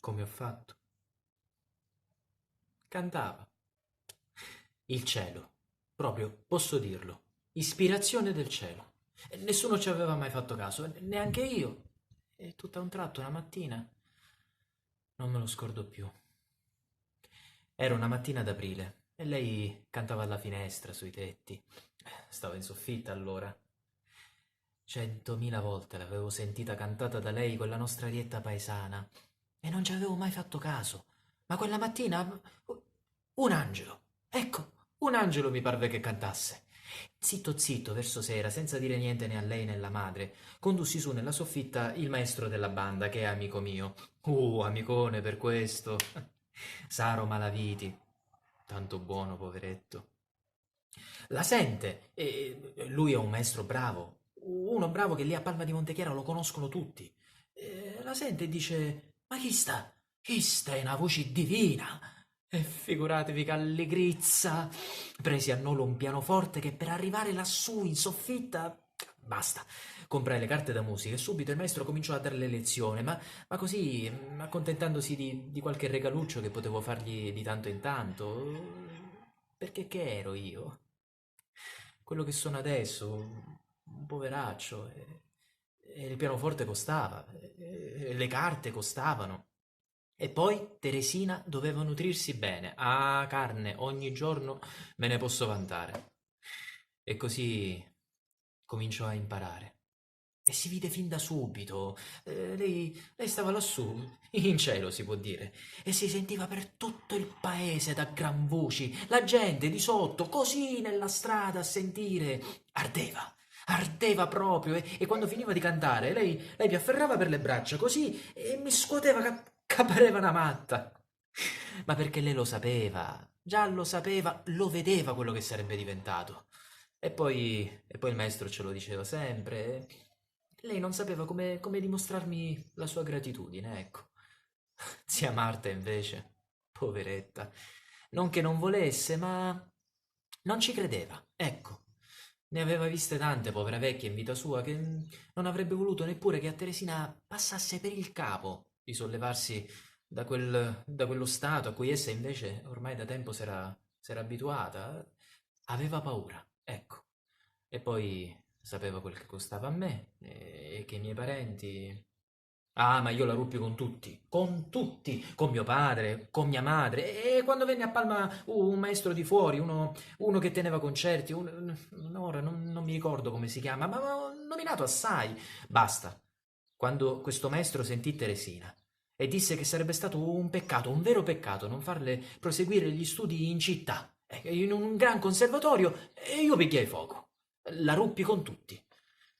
Come ho fatto? Cantava. Il cielo. Proprio, posso dirlo. Ispirazione del cielo. E nessuno ci aveva mai fatto caso, neanche io. E tutto a un tratto, una mattina, non me lo scordo più. Era una mattina d'aprile e lei cantava alla finestra, sui tetti. Stavo in soffitta allora. 100.000 volte l'avevo sentita cantata da lei quella nostra arietta paesana e non ci avevo mai fatto caso. Ma quella mattina un angelo, ecco, un angelo mi parve che cantasse. Zitto zitto, verso sera, senza dire niente né a lei né alla madre, condussi su nella soffitta il maestro della banda, che è amico mio. Amicone per questo. Saro Malaviti. Tanto buono, poveretto. La sente, e lui è un maestro bravo, uno bravo che lì a Palma di Montechiara lo conoscono tutti. La sente e dice: Ma chi sta? Chi sta? È una voce divina! E figuratevi che allegrizza! Presi a nolo un pianoforte che per arrivare lassù in soffitta. Basta, comprai le carte da musica e subito il maestro cominciò a dare le lezioni, ma così, accontentandosi di qualche regaluccio che potevo fargli di tanto in tanto. Perché che ero io? Quello che sono adesso, un poveraccio. E il pianoforte costava, e le carte costavano. E poi Teresina doveva nutrirsi bene. Ah, carne, ogni giorno me ne posso vantare. E così cominciò a imparare. E si vide fin da subito. Lei stava lassù, in cielo si può dire, e si sentiva per tutto il paese da gran voci, la gente di sotto, così nella strada a sentire. Ardeva, ardeva proprio, e quando finiva di cantare, lei mi afferrava per le braccia così e mi scuoteva che pareva una matta. Ma perché lei lo sapeva, già lo sapeva, lo vedeva quello che sarebbe diventato. E poi il maestro ce lo diceva sempre. Lei non sapeva come dimostrarmi la sua gratitudine, ecco. Zia Marta, invece, poveretta, non che non volesse, ma non ci credeva, ecco. Ne aveva viste tante, povera vecchia, in vita sua, che non avrebbe voluto neppure che a Teresina passasse per il capo di sollevarsi da quello stato a cui essa invece ormai da tempo s'era abituata. Aveva paura, ecco. E poi sapeva quel che costava a me e che i miei parenti. Ah, ma io la ruppi con tutti, con mio padre, con mia madre. E quando venne a Palma un maestro di fuori, uno che teneva concerti, ora non mi ricordo come si chiama, ma nominato assai. Basta. Quando questo maestro sentì Teresina e disse che sarebbe stato un peccato, un vero peccato, non farle proseguire gli studi in città, in un gran conservatorio, e io picchiai fuoco. La ruppi con tutti.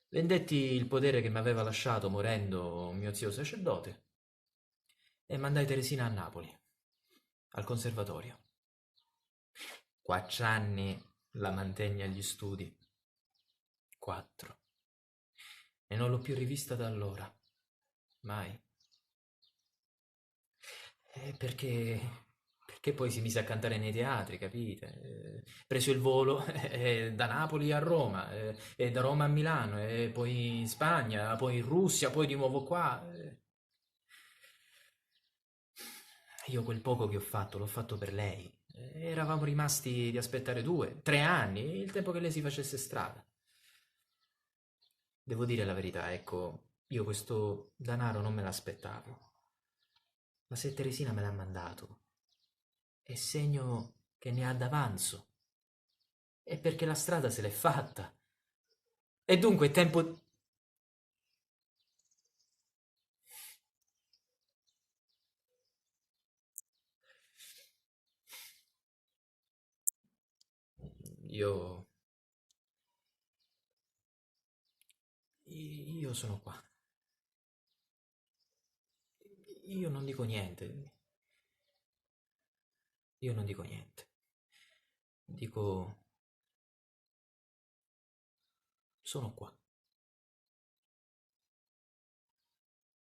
Vendetti il podere che mi aveva lasciato morendo mio zio sacerdote e mandai Teresina a Napoli, al conservatorio. 4 anni la mantenni agli studi. 4. E non l'ho più rivista da allora. Mai. Perché poi si mise a cantare nei teatri, capite? Preso il volo da Napoli a Roma, e da Roma a Milano, e poi in Spagna, poi in Russia, poi di nuovo qua. Io quel poco che ho fatto, l'ho fatto per lei. Eravamo rimasti di aspettare 2, 3 anni, il tempo che lei si facesse strada. Devo dire la verità, ecco, io questo danaro non me l'aspettavo. Ma se Teresina me l'ha mandato, è segno che ne ha d'avanzo. È perché la strada se l'è fatta. E dunque è tempo. Io. Io sono qua. Io non dico niente. Io non dico niente. Dico. Sono qua.